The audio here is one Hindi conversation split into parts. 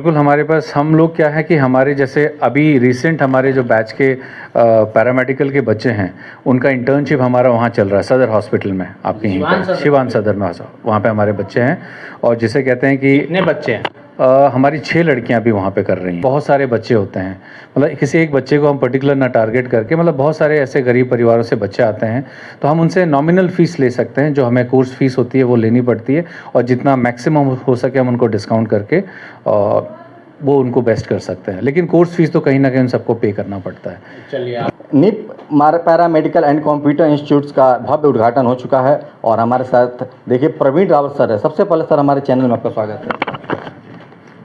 बिल्कुल हमारे पास हम लोग क्या है कि हमारे जैसे अभी रिसेंट हमारे जो बैच के पैरामेडिकल के बच्चे हैं उनका इंटर्नशिप हमारा वहाँ चल रहा है सदर हॉस्पिटल में, आपके यहीं पे शिवान सदर में, वहाँ पे हमारे बच्चे हैं। और जिसे कहते हैं कि कितने बच्चे हैं? हमारी 6 लड़कियां भी वहाँ पे कर रही हैं। बहुत सारे बच्चे होते हैं, मतलब किसी एक बच्चे को हम पर्टिकुलर ना टारगेट करके, मतलब बहुत सारे ऐसे गरीब परिवारों से बच्चे आते हैं तो हम उनसे नॉमिनल फ़ीस ले सकते हैं, जो हमें कोर्स फ़ीस होती है वो लेनी पड़ती है, और जितना मैक्सिमम हो सके हम उनको डिस्काउंट करके वो उनको बेस्ट कर सकते हैं। लेकिन कोर्स फ़ीस तो कहीं ना कहीं उन सबको पे करना पड़ता है। चलिए, निप पैरामेडिकल एंड कंप्यूटर इंस्टीट्यूट्स का भव्य उद्घाटन हो चुका है और हमारे साथ देखिए प्रवीण रावत सर है। सबसे पहले सर हमारे चैनल में आपका स्वागत है।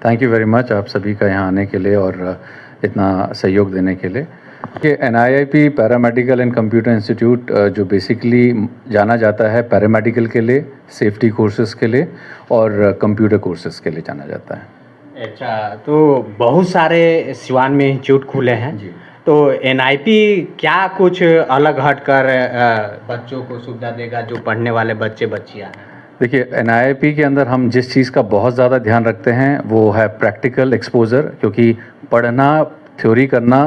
थैंक यू वेरी मच आप सभी का यहाँ आने के लिए और इतना सहयोग देने के लिए। कि NIIP paramedical and computer institute जो बेसिकली जाना जाता है पैरामेडिकल के लिए, सेफ्टी कोर्सेज़ के लिए और कंप्यूटर कोर्सेज़ के लिए जाना जाता है। अच्छा, तो बहुत सारे सिवान में इंस्टीट्यूट खुले हैं जी। तो NIP क्या कुछ अलग हटकर बच्चों को सुविधा देगा जो पढ़ने वाले बच्चे बच्चियाँ हैं? देखिए NIIP के अंदर हम जिस चीज़ का बहुत ज़्यादा ध्यान रखते हैं वो है प्रैक्टिकल एक्सपोजर, क्योंकि पढ़ना थ्योरी करना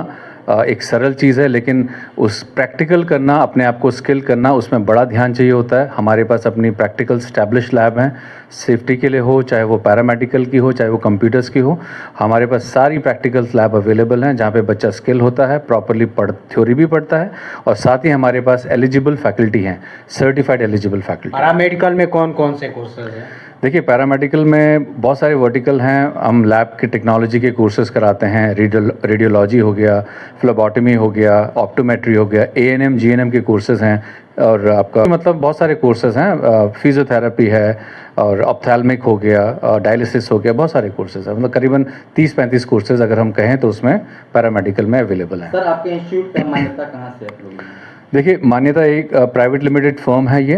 एक सरल चीज़ है, लेकिन उस प्रैक्टिकल करना, अपने आप को स्किल करना, उसमें बड़ा ध्यान चाहिए होता है। हमारे पास अपनी प्रैक्टिकल स्टैब्लिश लैब हैं, सेफ्टी के लिए हो, चाहे वो पैरामेडिकल की हो, चाहे वो कंप्यूटर्स की हो। हमारे पास सारी प्रैक्टिकल लैब अवेलेबल हैं जहाँ पे बच्चा स्किल होता है, प्रॉपरली थ्योरी भी पढ़ता है, और साथ ही हमारे पास एलिजिबल फैकल्टी हैं, सर्टिफाइड एलिजिबल फैकल्टी। पैरामेडिकल में कौन कौन से कोर्सेज हैं? देखिए पैरामेडिकल में बहुत सारे वर्टिकल हैं। हम लैब की टेक्नोलॉजी के कोर्सेज़ कराते हैं, रेडियोलॉजी हो गया, फ्लोबॉटमी हो गया, ऑप्टोमेट्री हो गया, ANM GNM के कोर्सेज़ हैं, और आपका मतलब बहुत सारे कोर्सेज़ हैं, फिजियोथेरेपी है और ऑप्थेल्मिक हो गया, डायलिसिस हो गया, बहुत सारे कोर्सेज़ हैं। मतलब करीबन 30-35 कोर्सेज़ अगर हम कहें तो उसमें पैरामेडिकल में अवेलेबल हैं। सर आपके इंस्टीट्यूट का मान्यता कहाँ से है? देखिए मान्यता एक प्राइवेट लिमिटेड फर्म है ये,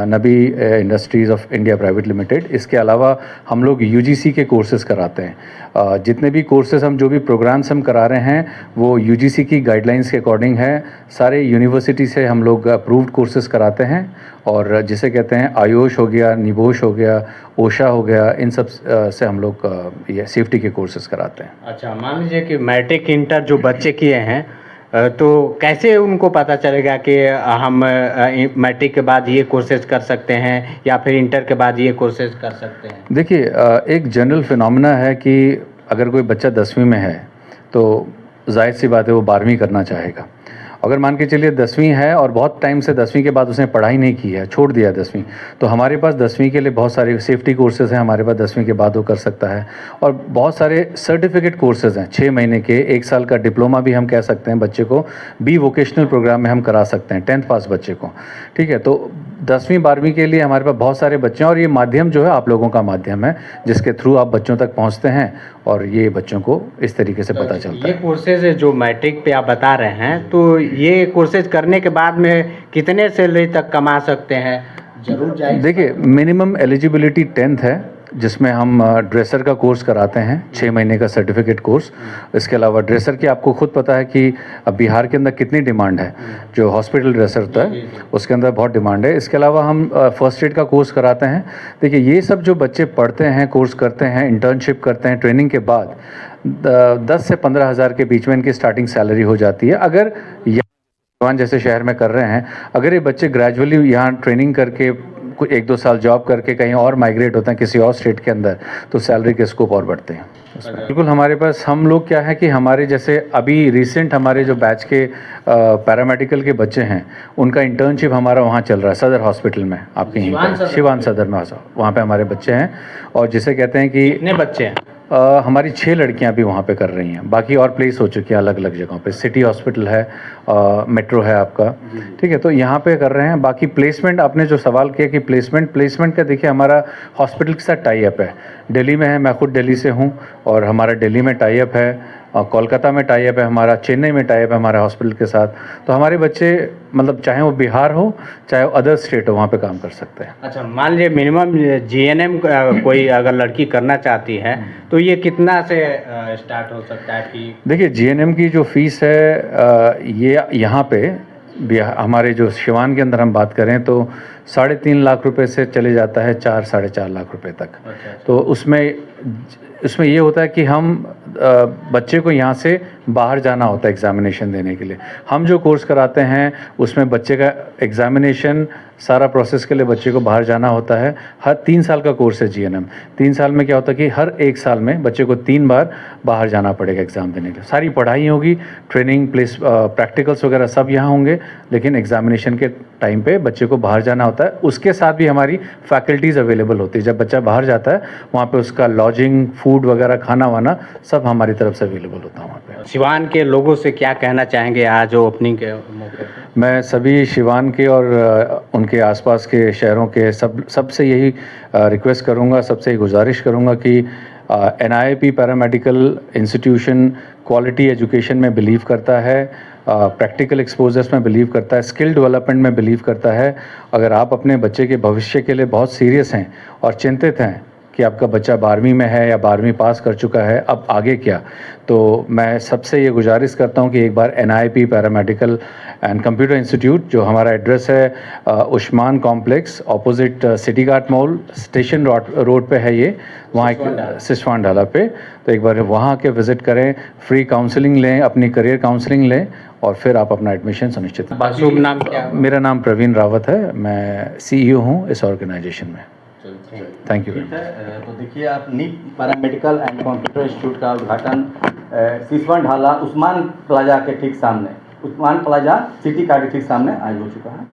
नबी industries of India private limited. इसके अलावा हम लोग UGC के कोर्सेज़ कराते हैं। जितने भी कोर्सेज़ हम, जो भी प्रोग्राम्स हम करा रहे हैं वो UGC की गाइडलाइंस के अकॉर्डिंग है। सारे यूनिवर्सिटी से हम लोग अप्रूव्ड कोर्सेज़ कराते हैं, और जिसे कहते हैं आयुष हो गया, निबोश हो गया, ओशा हो गया, इन सब से हम लोग ये सेफ्टी के कोर्सेज़ कराते हैं। अच्छा, मान लीजिए कि मैट्रिक इंटर जो बच्चे किए हैं तो कैसे उनको पता चलेगा कि हम मैट्रिक के बाद ये कोर्सेज कर सकते हैं या फिर इंटर के बाद ये कोर्सेज कर सकते हैं? देखिए एक जनरल फिनोमेना है कि अगर कोई बच्चा 10वीं में है तो जाहिर सी बात है वो 12वीं करना चाहेगा। अगर मान के चलिए 10वीं है और बहुत टाइम से 10वीं के बाद उसने पढ़ाई नहीं की है, छोड़ दिया 10वीं, तो हमारे पास 10वीं के लिए बहुत सारे सेफ्टी कोर्सेज हैं हमारे पास, 10वीं के बाद वो कर सकता है। और बहुत सारे सर्टिफिकेट कोर्सेज हैं, 6 महीने के, 1 साल का डिप्लोमा भी हम कह सकते हैं बच्चे को, बी वोकेशनल प्रोग्राम में हम करा सकते हैं 10th पास बच्चे को। ठीक है, तो 10वीं 12वीं के लिए हमारे पास बहुत सारे बच्चे हैं, और ये माध्यम जो है आप लोगों का माध्यम है जिसके थ्रू आप बच्चों तक पहुँचते हैं और ये बच्चों को इस तरीके से पता चलता ये है। कोर्सेज जो मैट्रिक पे आप बता रहे हैं तो ये कोर्सेज करने के बाद में कितने सैलरी तक कमा सकते हैं? जरूर जाए। देखिए मिनिमम एलिजिबिलिटी 10th है, जिसमें हम ड्रेसर का कोर्स कराते हैं, 6 महीने का सर्टिफिकेट कोर्स। इसके अलावा ड्रेसर की आपको खुद पता है कि बिहार के अंदर कितनी डिमांड है, जो हॉस्पिटल ड्रेसर होता है उसके अंदर बहुत डिमांड है। इसके अलावा हम फर्स्ट एड का कोर्स कराते हैं। देखिए ये सब जो बच्चे पढ़ते हैं, कोर्स करते हैं, इंटर्नशिप करते हैं, ट्रेनिंग के बाद 10 से 15 हज़ार के बीच में इनकी स्टार्टिंग सैलरी हो जाती है। अगर जैसे शहर में कर रहे हैं, अगर ये बच्चे ग्रेजुअली यहाँ ट्रेनिंग करके कुछ 1-2 साल जॉब करके कहीं और माइग्रेट होते हैं किसी और स्टेट के अंदर, तो सैलरी के स्कोप और बढ़ते हैं उसमें। बिल्कुल हमारे पास हम लोग क्या है कि हमारे जैसे अभी रिसेंट हमारे जो बैच के पैरामेडिकल के बच्चे हैं उनका इंटर्नशिप हमारा वहाँ चल रहा है सदर हॉस्पिटल में, आपके यहीं पे शिवान सदर में, वहाँ पे हमारे बच्चे हैं। और जिसे कहते हैं कि कितने बच्चे हैं? हमारी 6 लड़कियां भी वहाँ पे कर रही हैं, बाकी और प्लेस हो चुकी हैं अलग अलग जगहों पे। सिटी हॉस्पिटल है, मेट्रो है आपका, ठीक है, तो यहाँ पे कर रहे हैं। बाकी प्लेसमेंट, आपने जो सवाल किया कि प्लेसमेंट का, देखिए हमारा हॉस्पिटल के साथ टाई अप है। दिल्ली में है, मैं खुद दिल्ली से हूँ, और हमारा दिल्ली में टाई अप है, कोलकाता में टाई अप है हमारा, चेन्नई में टाई अप है हमारे हॉस्पिटल के साथ। तो हमारे बच्चे मतलब चाहे वो बिहार हो चाहे वो अदर स्टेट हो, वहाँ पे काम कर सकते हैं। अच्छा, मान लीजिए मिनिमम GNM कोई अगर लड़की करना चाहती है तो ये कितना से स्टार्ट हो सकता है? कि देखिए GNM की जो फीस है ये यहाँ पे हमारे जो शिवान के अंदर हम बात करें तो 3.5 लाख रुपए से चले जाता है 4-4.5 लाख रुपए तक। तो उसमें ये होता है कि हम बच्चे को यहाँ से बाहर जाना होता है एग्ज़ामिनेशन देने के लिए। हम जो कोर्स कराते हैं उसमें बच्चे का एग्ज़ामिनेशन सारा प्रोसेस के लिए बच्चे को बाहर जाना होता है। हर 3 साल का कोर्स है जीएनएम। 3 साल में क्या होता है कि हर 1 साल में बच्चे को 3 बार बाहर जाना पड़ेगा एग्ज़ाम देने के लिए। सारी पढ़ाई होगी, ट्रेनिंग प्लेस प्रैक्टिकल्स वगैरह सब यहाँ होंगे, लेकिन एग्ज़ामिनेशन के टाइम पे बच्चे को बाहर जाना होता है। उसके साथ भी हमारी फैकल्टीज़ अवेलेबल होती है। जब बच्चा बाहर जाता है वहाँ पे उसका लॉजिंग, फूड वगैरह, खाना वाना सब हमारी तरफ से अवेलेबल होता है वहाँ पे। सिवान के लोगों से क्या कहना चाहेंगे आज ओपनिंग के मौके पर? मैं सभी शिवान के और उनके आसपास के शहरों के सबसे यही रिक्वेस्ट करूंगा, सबसे यही गुजारिश करूंगा कि NIIP paramedical institution quality education में बिलीव करता है, प्रैक्टिकल एक्सपोजर्स में बिलीव करता है, स्किल डेवलपमेंट में बिलीव करता है। अगर आप अपने बच्चे के भविष्य के लिए बहुत सीरियस हैं और चिंतित हैं कि आपका बच्चा 12वीं में है या 12वीं पास कर चुका है, अब आगे क्या, तो मैं सबसे ये गुजारिश करता हूँ कि एक बार NIIP paramedical and computer institute, जो हमारा एड्रेस है उस्मान कॉम्प्लेक्स ऑपोजिट सिटी घाट मॉल, स्टेशन रोड पे है ये, वहाँ एक सिसवान ढाला पे, तो एक बार वहाँ के विज़िट करें, फ्री काउंसलिंग लें, अपनी करियर काउंसलिंग लें और फिर आप अपना एडमिशन सुनिश्चित करें। शुभ नाम क्या? मेरा नाम प्रवीण रावत है, मैं CEO हूँ इस ऑर्गेनाइजेशन में। Thank you. तो देखिए आप Neet paramedical and computer institute का उद्घाटन सिसवन ढाला उस्मान प्लाजा के ठीक सामने, उस्मान प्लाजा सिटी कार्ड के ठीक सामने आज हो चुका है।